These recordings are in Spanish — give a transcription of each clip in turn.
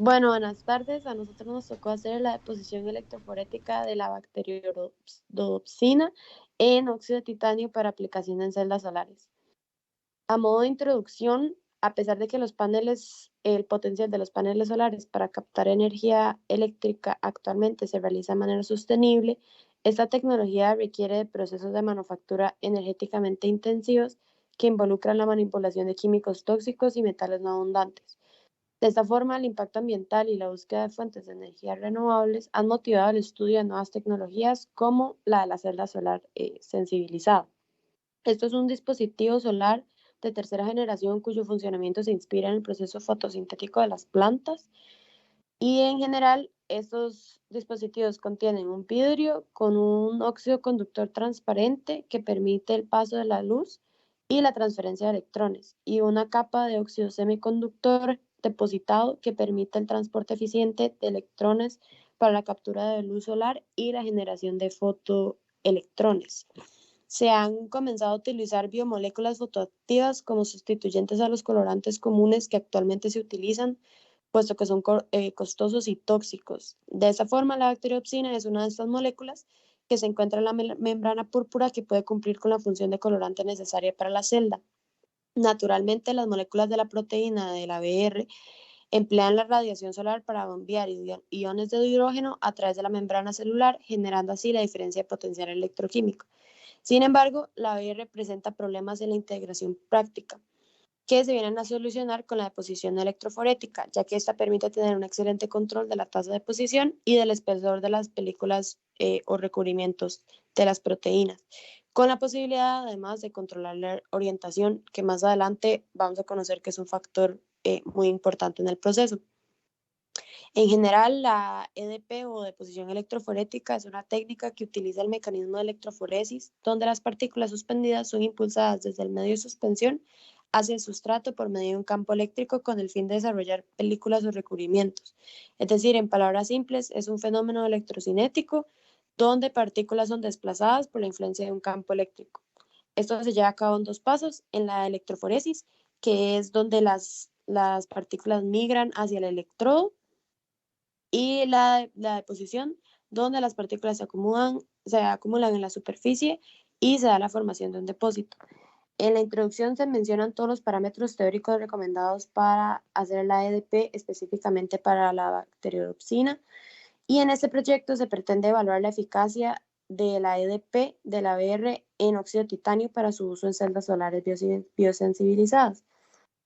Bueno, buenas tardes. A nosotros nos tocó hacer la deposición electroforética de la bacteriorhodopsina en óxido de titanio para aplicación en celdas solares. A modo de introducción, a pesar de que el potencial de los paneles solares para captar energía eléctrica actualmente se realiza de manera sostenible, esta tecnología requiere de procesos de manufactura energéticamente intensivos que involucran la manipulación de químicos tóxicos y metales no abundantes. De esta forma, el impacto ambiental y la búsqueda de fuentes de energía renovables han motivado el estudio de nuevas tecnologías como la de la celda solar sensibilizada. Esto es un dispositivo solar de tercera generación cuyo funcionamiento se inspira en el proceso fotosintético de las plantas y en general estos dispositivos contienen un vidrio con un óxido conductor transparente que permite el paso de la luz y la transferencia de electrones y una capa de óxido semiconductor depositado que permite el transporte eficiente de electrones para la captura de luz solar y la generación de fotoelectrones. Se han comenzado a utilizar biomoléculas fotoactivas como sustituyentes a los colorantes comunes que actualmente se utilizan, puesto que son costosos y tóxicos. De esta forma, la bacteriopsina es una de estas moléculas que se encuentra en la membrana púrpura que puede cumplir con la función de colorante necesaria para la celda. Naturalmente, las moléculas de la proteína de la BR emplean la radiación solar para bombear iones de hidrógeno a través de la membrana celular, generando así la diferencia de potencial electroquímico. Sin embargo, la BR presenta problemas en la integración práctica, que se vienen a solucionar con la deposición electroforética, ya que esta permite tener un excelente control de la tasa de deposición y del espesor de las películas o recubrimientos de las proteínas, con la posibilidad además de controlar la orientación, que más adelante vamos a conocer que es un factor muy importante en el proceso. En general, la EDP o deposición electroforética es una técnica que utiliza el mecanismo de electroforesis, donde las partículas suspendidas son impulsadas desde el medio de suspensión hacia el sustrato por medio de un campo eléctrico con el fin de desarrollar películas o recubrimientos. Es decir, en palabras simples, es un fenómeno electrocinético donde partículas son desplazadas por la influencia de un campo eléctrico. Esto se lleva a cabo en dos pasos, en la electroforesis, que es donde las partículas migran hacia el electrodo, y la deposición, donde las partículas se acumulan en la superficie y se da la formación de un depósito. En la introducción se mencionan todos los parámetros teóricos recomendados para hacer la EDP, específicamente para la bacteriopsina, y en este proyecto se pretende evaluar la eficacia de la EDP de la BR en óxido de titanio para su uso en celdas solares biosensibilizadas.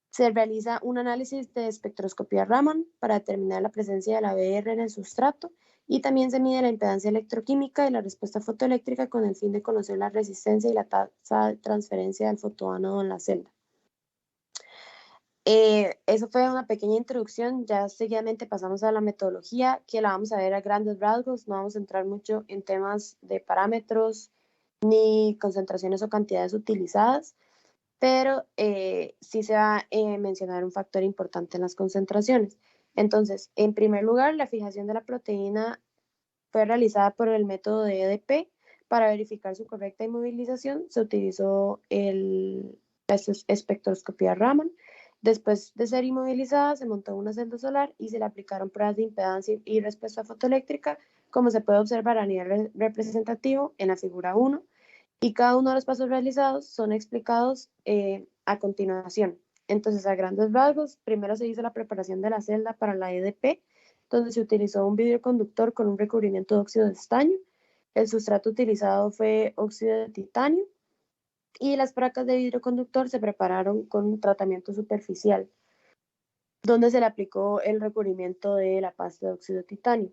Se realiza un análisis de espectroscopía Raman para determinar la presencia de la BR en el sustrato y también se mide la impedancia electroquímica y la respuesta fotoeléctrica con el fin de conocer la resistencia y la tasa de transferencia del fotoánodo en la celda. Eso fue una pequeña introducción, ya seguidamente pasamos a la metodología, que la vamos a ver a grandes rasgos, no vamos a entrar mucho en temas de parámetros ni concentraciones o cantidades utilizadas, pero sí se va a mencionar un factor importante en las concentraciones. Entonces, en primer lugar, la fijación de la proteína fue realizada por el método de EDP. Para verificar su correcta inmovilización, se utilizó la espectroscopía Raman. Después de ser inmovilizada, se montó una celda solar y se le aplicaron pruebas de impedancia y respuesta fotoeléctrica, como se puede observar a nivel representativo en la figura 1, y cada uno de los pasos realizados son explicados a continuación. Entonces, a grandes rasgos, primero se hizo la preparación de la celda para la EDP, donde se utilizó un vidrio conductor con un recubrimiento de óxido de estaño. El sustrato utilizado fue óxido de titanio y las placas de vidrio conductor se prepararon con un tratamiento superficial, donde se le aplicó el recubrimiento de la pasta de óxido de titanio.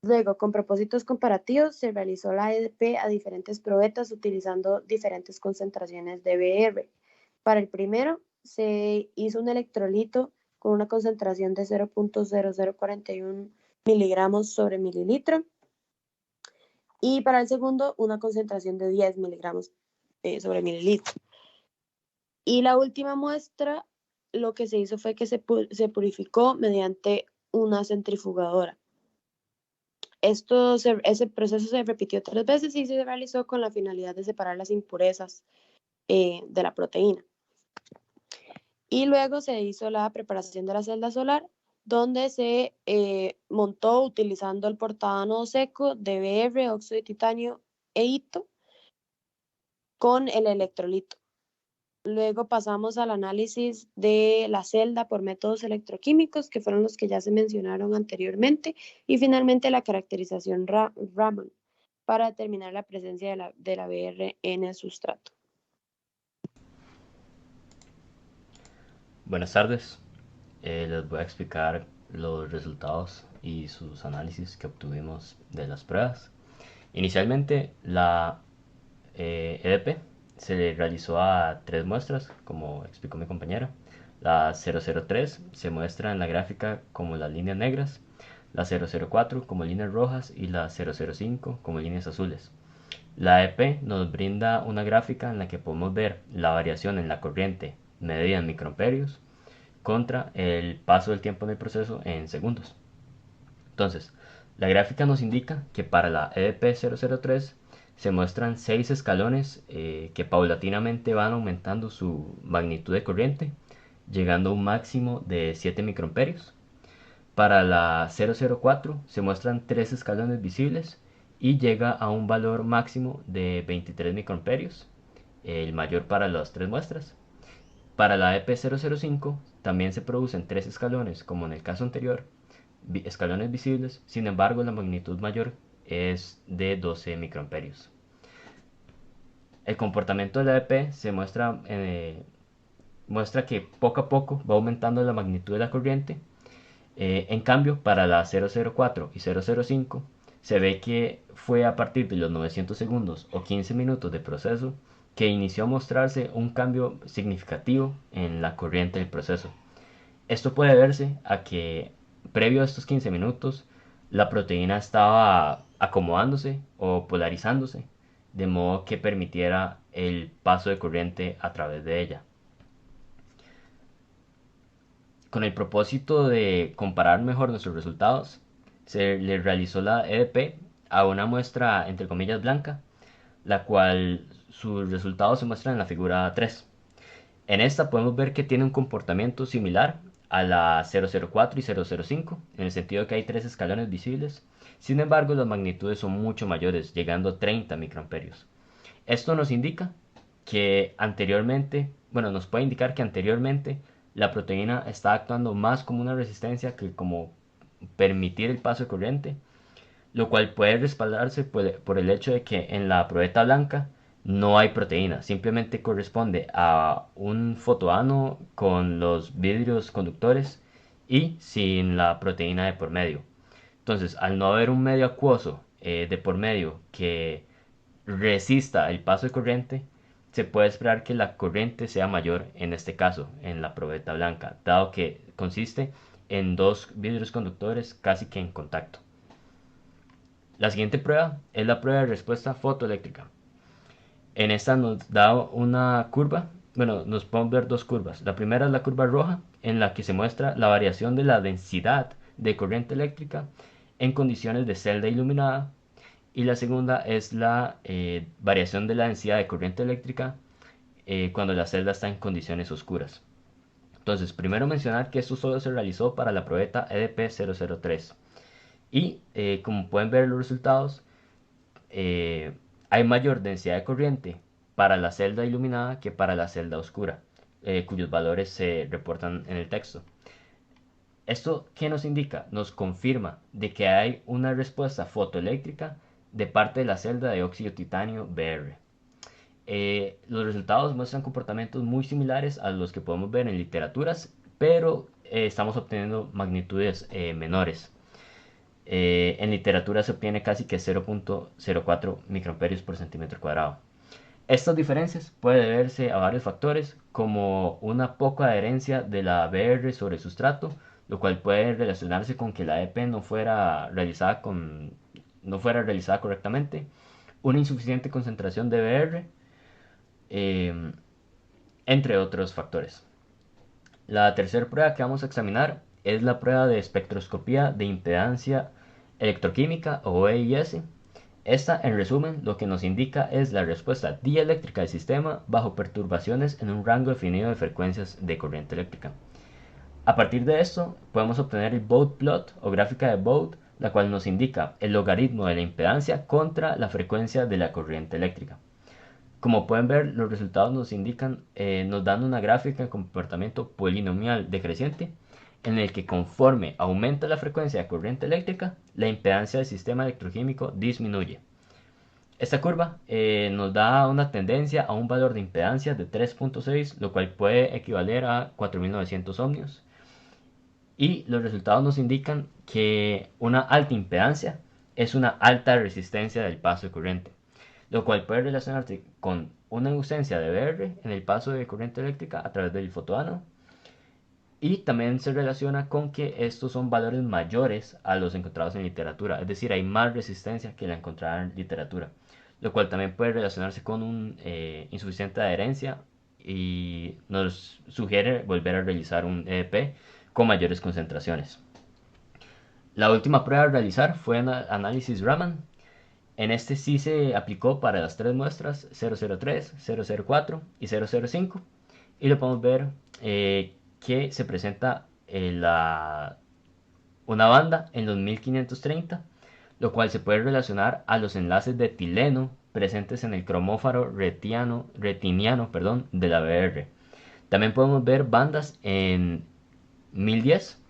Luego, con propósitos comparativos, se realizó la EDP a diferentes probetas utilizando diferentes concentraciones de BR. Para el primero, se hizo un electrolito con una concentración de 0.0041 miligramos sobre mililitro y para el segundo, una concentración de 10 miligramos sobre mililitro. Y la última muestra, lo que se hizo fue que se purificó mediante una centrifugadora. Ese proceso se repitió 3 veces y se realizó con la finalidad de separar las impurezas de la proteína. Y luego se hizo la preparación de la celda solar, donde se montó utilizando el portaánodo seco de BR, óxido de titanio e hito con el electrolito. Luego pasamos al análisis de la celda por métodos electroquímicos, que fueron los que ya se mencionaron anteriormente, y finalmente la caracterización Raman para determinar la presencia de la BR en el sustrato. Buenas tardes, les voy a explicar los resultados y sus análisis que obtuvimos de las pruebas. Inicialmente, la EDP se le realizó a 3 muestras, como explicó mi compañera. La 003 se muestra en la gráfica como las líneas negras, la 004 como líneas rojas y la 005 como líneas azules. La EP nos brinda una gráfica en la que podemos ver la variación en la corriente medida en microamperios contra el paso del tiempo en el proceso en segundos. Entonces, la gráfica nos indica que para la EDP003 se muestran 6 escalones que paulatinamente van aumentando su magnitud de corriente, llegando a un máximo de 7 microamperios. Para la 004 se muestran 3 escalones visibles y llega a un valor máximo de 23 microamperios, el mayor para las 3 muestras. Para la EP005 también se producen 3 escalones, como en el caso anterior, escalones visibles, sin embargo la magnitud mayor es de 12 microamperios. El comportamiento de la EP se muestra que poco a poco va aumentando la magnitud de la corriente. En cambio, para la 004 y 005 se ve que fue a partir de los 900 segundos o 15 minutos de proceso que inició a mostrarse un cambio significativo en la corriente del proceso. Esto puede verse a que previo a estos 15 minutos la proteína estaba acomodándose o polarizándose, de modo que permitiera el paso de corriente a través de ella. Con el propósito de comparar mejor nuestros resultados, se le realizó la EDP a una muestra entre comillas blanca, la cual sus resultados se muestran en la figura 3. En esta podemos ver que tiene un comportamiento similar a la 004 y 005, en el sentido que hay 3 escalones visibles. Sin embargo, las magnitudes son mucho mayores, llegando a 30 microamperios. Esto nos indica que anteriormente, bueno, nos puede indicar que anteriormente la proteína está actuando más como una resistencia que como permitir el paso de corriente, lo cual puede respaldarse por el hecho de que en la probeta blanca no hay proteína, simplemente corresponde a un fotoano con los vidrios conductores y sin la proteína de por medio. Entonces, al no haber un medio acuoso de por medio que resista el paso de corriente, se puede esperar que la corriente sea mayor en este caso, en la probeta blanca, dado que consiste en dos vidrios conductores casi que en contacto. La siguiente prueba es la prueba de respuesta fotoeléctrica. En esta nos da una curva, bueno, nos podemos ver dos curvas. La primera es la curva roja, en la que se muestra la variación de la densidad de corriente eléctrica en condiciones de celda iluminada. Y la segunda es la variación de la densidad de corriente eléctrica cuando la celda está en condiciones oscuras. Entonces, primero mencionar que esto solo se realizó para la probeta EDP003. Y como pueden ver los resultados, hay mayor densidad de corriente para la celda iluminada que para la celda oscura, cuyos valores se reportan en el texto. ¿Esto qué nos indica? Nos confirma de que hay una respuesta fotoeléctrica de parte de la celda de óxido titanio BR. Los resultados muestran comportamientos muy similares a los que podemos ver en literaturas, pero estamos obteniendo magnitudes menores. En literatura se obtiene casi que 0.04 microamperios por centímetro cuadrado. Estas diferencias pueden deberse a varios factores, como una poca adherencia de la BR sobre el sustrato, lo cual puede relacionarse con que la EP no fuera realizada correctamente, una insuficiente concentración de BR, entre otros factores. La tercera prueba que vamos a examinar es la prueba de espectroscopía de impedancia electroquímica o EIS. Esta, en resumen, lo que nos indica es la respuesta dieléctrica del sistema bajo perturbaciones en un rango definido de frecuencias de corriente eléctrica. A partir de esto podemos obtener el Bode plot o gráfica de Bode, la cual nos indica el logaritmo de la impedancia contra la frecuencia de la corriente eléctrica. Como pueden ver, los resultados nos dan una gráfica de comportamiento polinomial decreciente, en el que conforme aumenta la frecuencia de corriente eléctrica, la impedancia del sistema electroquímico disminuye. Esta curva nos da una tendencia a un valor de impedancia de 3.6, lo cual puede equivaler a 4.900 ohmios. Y los resultados nos indican que una alta impedancia es una alta resistencia del paso de corriente, lo cual puede relacionarse con una ausencia de BR en el paso de corriente eléctrica a través del fotoánodo. Y también se relaciona con que estos son valores mayores a los encontrados en literatura, es decir, hay más resistencia que la encontrada en literatura, lo cual también puede relacionarse con una insuficiente adherencia y nos sugiere volver a realizar un EDP con mayores concentraciones. La última prueba a realizar fue en análisis Raman. En este sí se aplicó para las tres muestras 003, 004 y 005, y lo podemos ver que se presenta una banda en los 1530, lo cual se puede relacionar a los enlaces de etileno presentes en el cromófaro retiniano de la BR. También podemos ver bandas en 1010,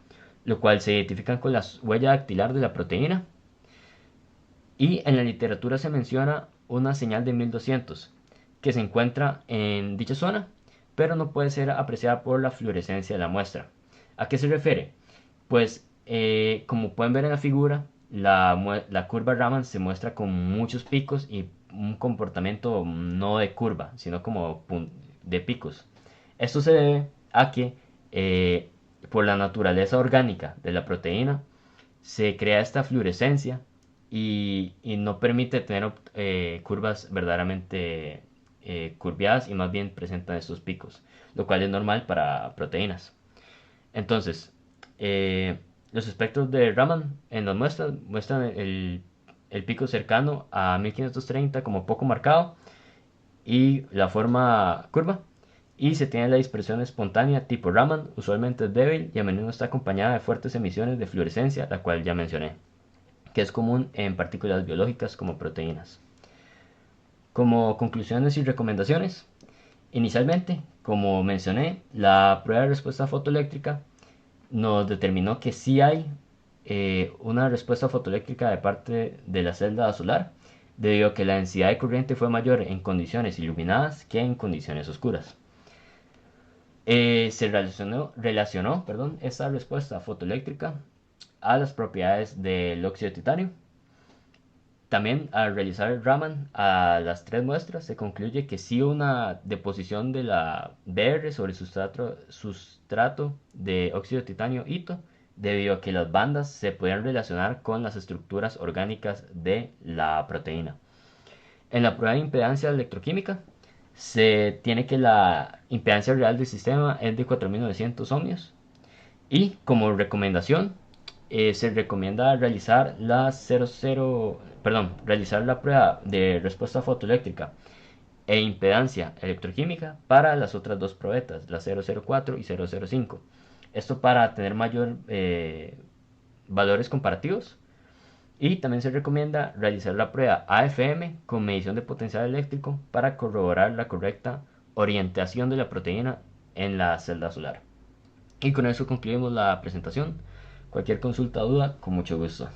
lo cual se identifican con la huella dactilar de la proteína. Y en la literatura se menciona una señal de 1200 que se encuentra en dicha zona, pero no puede ser apreciada por la fluorescencia de la muestra. ¿A qué se refiere? Pues como pueden ver en la figura, la curva Raman se muestra con muchos picos y un comportamiento no de curva, sino como de picos. Esto se debe a que por la naturaleza orgánica de la proteína se crea esta fluorescencia y no permite tener curvas verdaderamente curviadas y más bien presentan estos picos, lo cual es normal para proteínas. Entonces, los espectros de Raman en las muestras muestran el pico cercano a 1530 como poco marcado y la forma curva. Y se tiene la dispersión espontánea tipo Raman, usualmente es débil y a menudo está acompañada de fuertes emisiones de fluorescencia, la cual ya mencioné, que es común en partículas biológicas como proteínas. Como conclusiones y recomendaciones, inicialmente, como mencioné, la prueba de respuesta fotoeléctrica nos determinó que sí hay una respuesta fotoeléctrica de parte de la celda solar, debido a que la densidad de corriente fue mayor en condiciones iluminadas que en condiciones oscuras. Se relacionó esta respuesta fotoeléctrica a las propiedades del óxido de titanio. También al realizar el Raman a las tres muestras se concluye que sí una deposición de la BR sobre sustrato de óxido de titanio hito, debido a que las bandas se pueden relacionar con las estructuras orgánicas de la proteína. En la prueba de impedancia electroquímica se tiene que la impedancia real del sistema es de 4.900 ohmios. Y como recomendación, se recomienda realizar realizar la prueba de respuesta fotoeléctrica e impedancia electroquímica para las otras dos probetas, la 004 y 005. Esto para tener mayor valores comparativos. Y también se recomienda realizar la prueba AFM con medición de potencial eléctrico para corroborar la correcta orientación de la proteína en la celda solar. Y con eso concluimos la presentación. Cualquier consulta o duda, con mucho gusto.